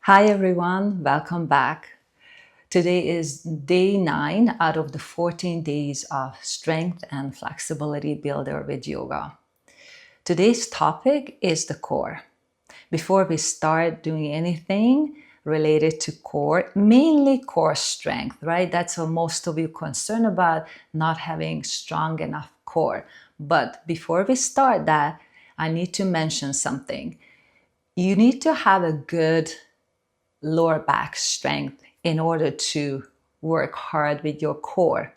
Hi everyone, welcome back. Today is day 9 out of the 14 days of Strength and Flexibility Builder with yoga. Today's topic is the core. Before we start doing anything related to core, mainly core strength, right? That's what most of you concerned about, not having strong enough core. But before we start that, I need to mention something. You need to have a good lower back strength in order to work hard with your core.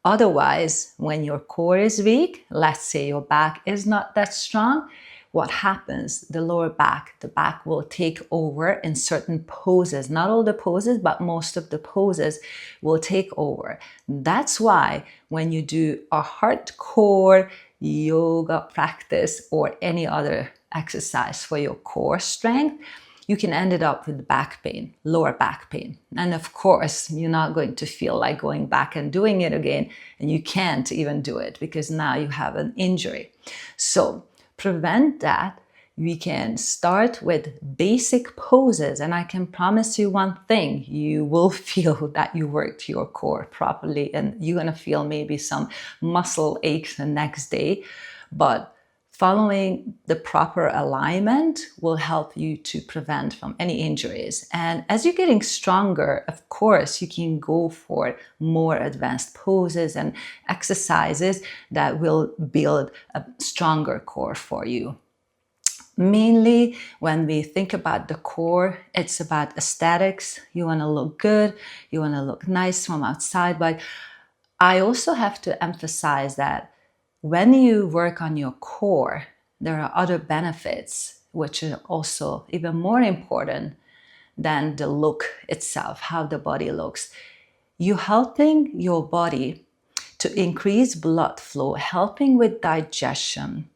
Otherwise, when your core is weak, let's say your back is not that strong, what happens? The lower back, the back will take over in certain poses. Not all the poses, but most of the poses will take over. That's why when you do a hardcore yoga practice or any other exercise for your core strength, you can end it up with back pain, lower back pain. And of course, you're not going to feel like going back and doing it again. And you can't even do it because now you have an injury. So prevent that. We can start with basic poses. And I can promise you one thing, you will feel that you worked your core properly and you're going to feel maybe some muscle aches the next day. But following the proper alignment will help you to prevent from any injuries. And as you're getting stronger, of course, you can go for more advanced poses and exercises that will build a stronger core for you. Mainly, when we think about the core, it's about aesthetics. You want to look good, you want to look nice from outside, but I also have to emphasize that when you work on your core, there are other benefits which are also even more important than the look itself, how the body looks. You're helping your body to increase blood flow, helping with digestion.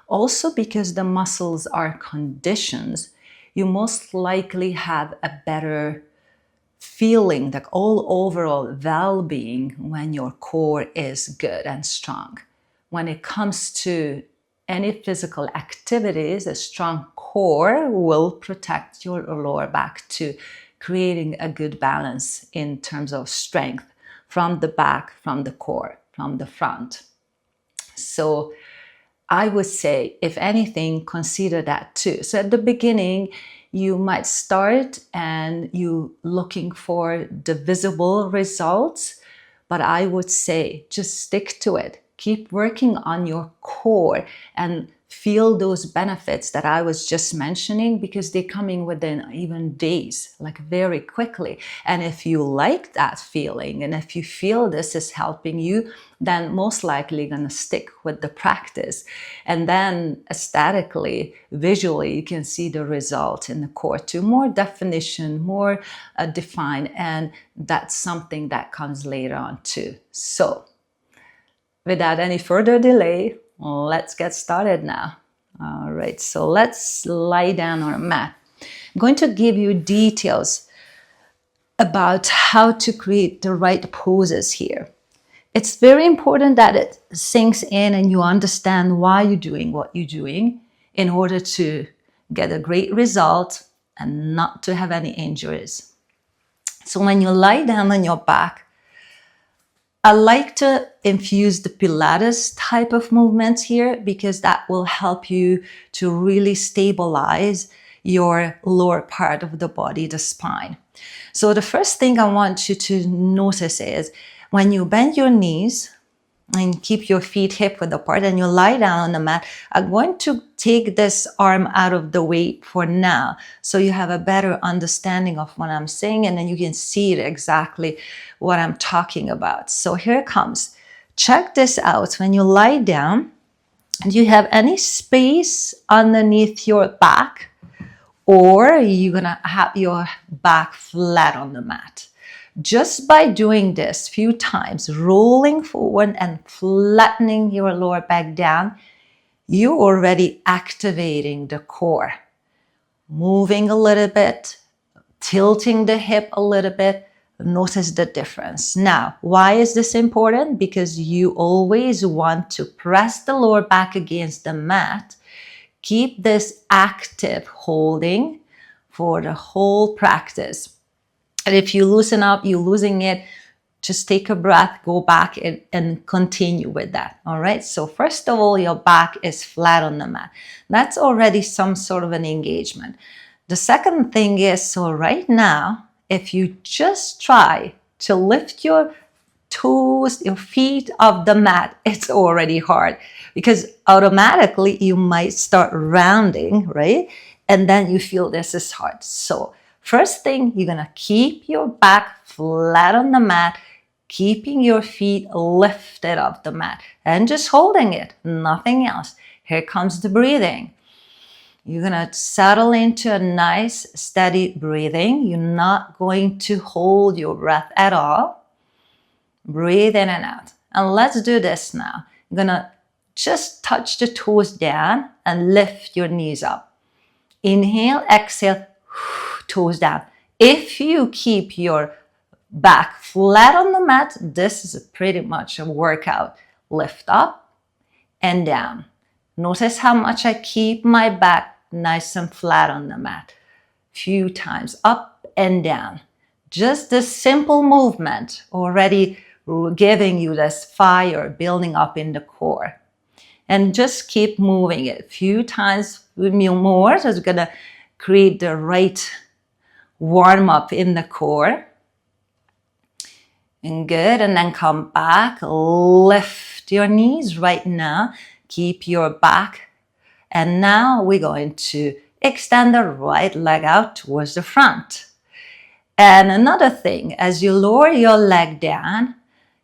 Also, because the muscles are conditioned, you most likely have a better feeling, like all overall well-being when your core is good and strong. When it comes to any physical activities, a strong core will protect your lower back to creating a good balance in terms of strength from the back, from the core, from the front. So I would say, if anything, consider that too. So at the beginning, you might start and you looking for the visible results, but I would say just stick to it. Keep working on your core and feel those benefits that I was just mentioning because they're coming within even days, like very quickly. And if you like that feeling and if you feel this is helping you, then most likely you're going to stick with the practice. And then aesthetically, visually, you can see the result in the core too. More definition, more defined, and that's something that comes later on too. So without any further delay, let's get started now. All right, so let's lie down on a mat. I'm going to give you details about how to create the right poses here. It's very important that it sinks in and you understand why you're doing what you're doing in order to get a great result and not to have any injuries. So when you lie down on your back, I like to infuse the Pilates type of movements here because that will help you to really stabilize your lower part of the body, the spine. So the first thing I want you to notice is when you bend your knees and keep your feet hip width apart and you lie down on the mat, I'm going to take this arm out of the way for now so you have a better understanding of what I'm saying and then you can see exactly what I'm talking about. So here it comes. Check this out. When you lie down, do you have any space underneath your back or you're going to have your back flat on the mat? Just by doing this a few times, rolling forward and flattening your lower back down, you're already activating the core. Moving a little bit, tilting the hip a little bit, notice the difference. Now, why is this important? Because you always want to press the lower back against the mat. Keep this active holding for the whole practice. And if you loosen up, you're losing it, just take a breath, go back and continue with that. All right. So first of all, your back is flat on the mat. That's already some sort of an engagement. The second thing is, so right now, if you just try to lift your toes, your feet off the mat, it's already hard because automatically you might start rounding, right? And then you feel this is hard. So first thing, you're going to keep your back flat on the mat, keeping your feet lifted off the mat and just holding it, nothing else. Here comes the breathing. You're going to settle into a nice, steady breathing. You're not going to hold your breath at all. Breathe in and out. And let's do this now. You're going to just touch the toes down and lift your knees up. Inhale, exhale, toes down. If you keep your back flat on the mat, this is pretty much a workout. Lift up and down. Notice how much I keep my back nice and flat on the mat. Few times up and down. Just this simple movement already giving you this fire building up in the core. And just keep moving it. Few times more. So it's going to create the right warm up in the core. And good. And then come back. Lift your knees right now. Keep your back. And now we're going to extend the right leg out towards the front. And another thing, as you lower your leg down,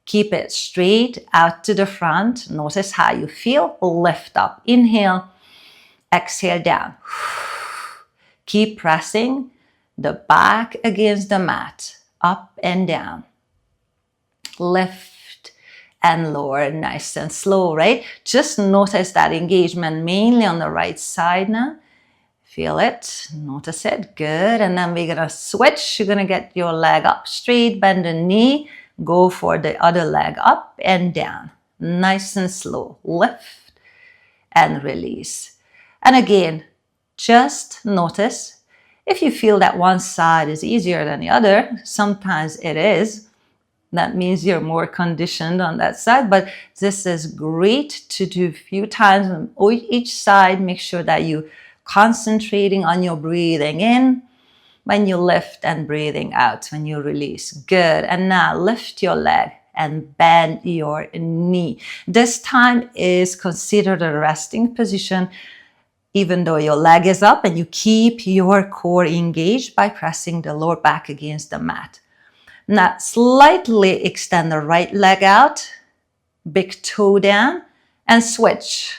keep it straight out to the front. Notice how you feel. Lift up. Inhale. Exhale down. Keep pressing the back against the mat. Up and down. Lift and lower. Nice and slow, right? Just notice that engagement mainly on the right side now. Feel it. Notice it. Good. And then we're going to switch. You're going to get your leg up straight. Bend the knee. Go for the other leg up and down. Nice and slow. Lift and release. And again, just notice if you feel that one side is easier than the other. Sometimes it is. That means you're more conditioned on that side. But this is great to do a few times on each side. Make sure that you concentrating on your breathing in when you lift and breathing out when you release. Good. And now lift your leg and bend your knee. This time is considered a resting position, even though your leg is up, and you keep your core engaged by pressing the lower back against the mat. Now slightly extend the right leg out, big toe down, and switch.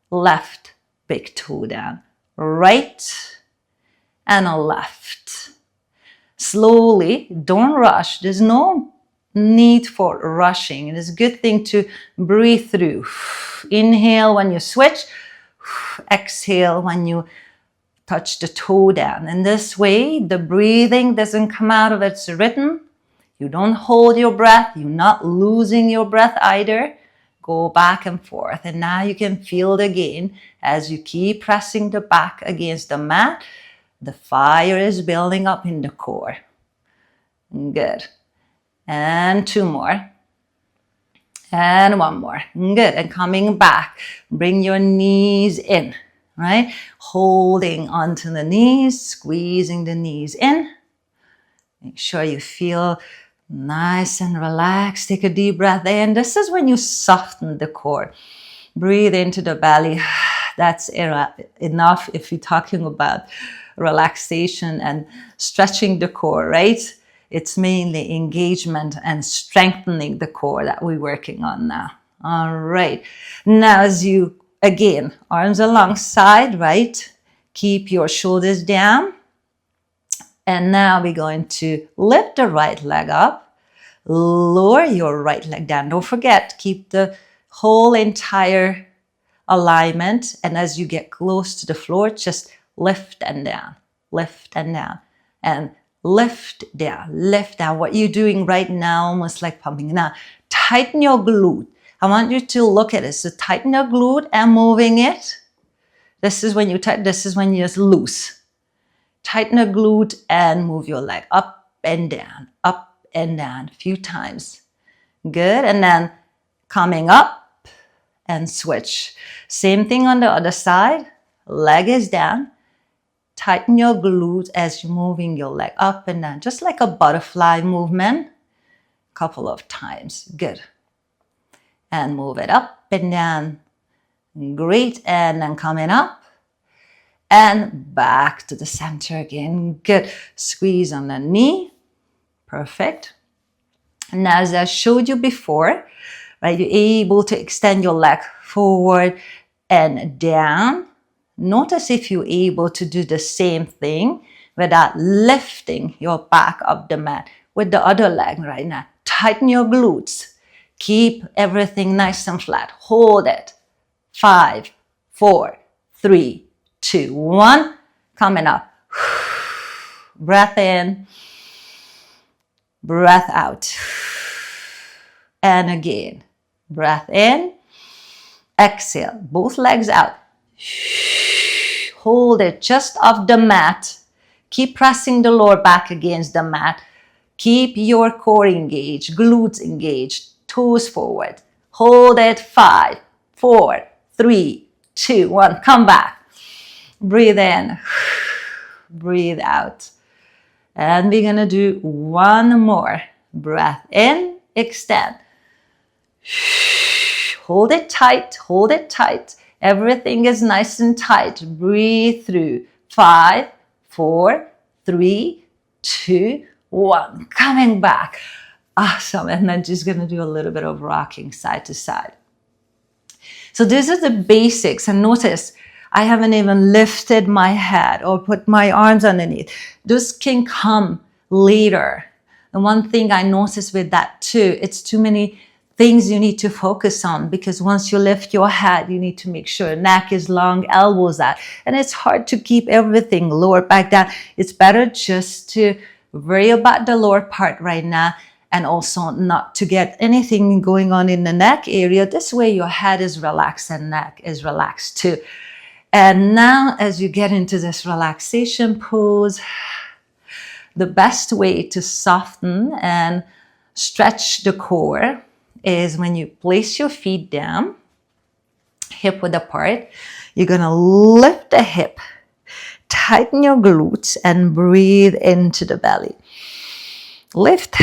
Left, big toe down. Right and a left. Slowly, don't rush. There's no need for rushing. It is a good thing to breathe through. Inhale when you switch. Exhale when you touch the toe down. In this way, the breathing doesn't come out of its rhythm. You don't hold your breath. You're not losing your breath either. Go back and forth. And now you can feel it again as you keep pressing the back against the mat. The fire is building up in the core. Good. And two more. And one more. Good. And coming back. Bring your knees in. Right? Holding onto the knees. Squeezing the knees in. Make sure you feel nice and relaxed. Take a deep breath in. This is when you soften the core. Breathe into the belly. That's enough if you're talking about relaxation and stretching the core, right? It's mainly engagement and strengthening the core that we're working on now. All right. Now as you, again, arms alongside, right? Keep your shoulders down. And now we're going to lift the right leg up. Lower your right leg down. Don't forget, keep the whole entire alignment. And as you get close to the floor, just lift and down, and lift down. What you're doing right now, almost like pumping. Now, tighten your glute. I want you to look at it. So tighten your glute and moving it. This is when you tighten, this is when you just loose. Tighten the glute and move your leg up and down, a few times. Good. And then coming up and switch. Same thing on the other side. Leg is down. Tighten your glute as you're moving your leg up and down, just like a butterfly movement. Couple of times. Good. And move it up and down. Great. And then coming up and back to the center again. Good. Squeeze on the knee. Perfect. And as I showed you before, right, you're able to extend your leg forward and down. Notice if you're able to do the same thing without lifting your back up the mat with the other leg right now. Tighten your glutes. Keep everything nice and flat. Hold it. 5, 4, 3, 2, 1. Coming up. Breath in. Breath out. And again. Breath in. Exhale. Both legs out. Hold it just off the mat. Keep pressing the lower back against the mat. Keep your core engaged, glutes engaged, toes forward. Hold it. 5, 4, 3, 2, 1. Come back. Breathe in. Breathe out. And we're going to do one more. Breath in. Extend. Hold it tight. Hold it tight. Everything is nice and tight. Breathe through. 5, 4, 3, 2, 1. Coming back. Awesome. And then just going to do a little bit of rocking side to side. So these are the basics. And notice I haven't even lifted my head or put my arms underneath. Those can come later. The one thing I noticed with that too, it's too many things you need to focus on, because once you lift your head, you need to make sure neck is long, elbows out. And it's hard to keep everything lower back down. It's better just to worry about the lower part right now, and also not to get anything going on in the neck area. This way your head is relaxed and neck is relaxed too. And now as you get into this relaxation pose, the best way to soften and stretch the core is when you place your feet down, hip width apart. You're going to lift the hip, tighten your glutes, and breathe into the belly. Lift,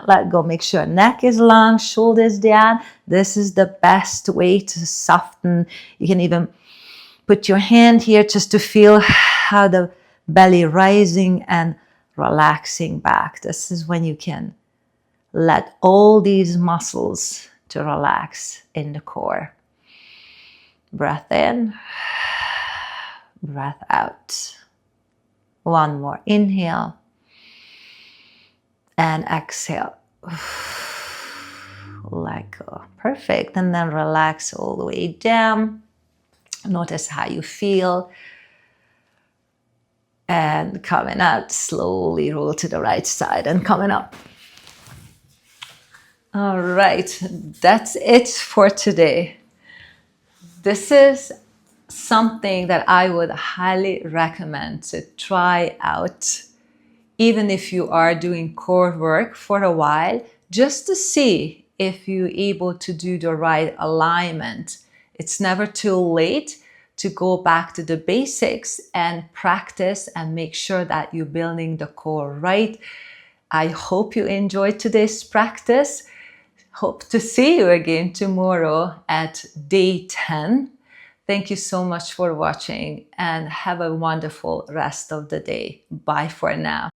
let go. Make sure neck is long, shoulders down. This is the best way to soften. You can even put your hand here just to feel how the belly rising and relaxing back. This is when you can let all these muscles to relax in the core. Breath in, breath out. One more. Inhale and exhale. Let go. Perfect. And then relax all the way down. Notice how you feel. And coming out, slowly roll to the right side and coming up. All right, that's it for today. This is something that I would highly recommend to try out, even if you are doing core work for a while, just to see if you're able to do the right alignment. It's never too late to go back to the basics and practice and make sure that you're building the core right. I hope you enjoyed today's practice. Hope to see you again tomorrow at day 10. Thank you so much for watching and have a wonderful rest of the day. Bye for now.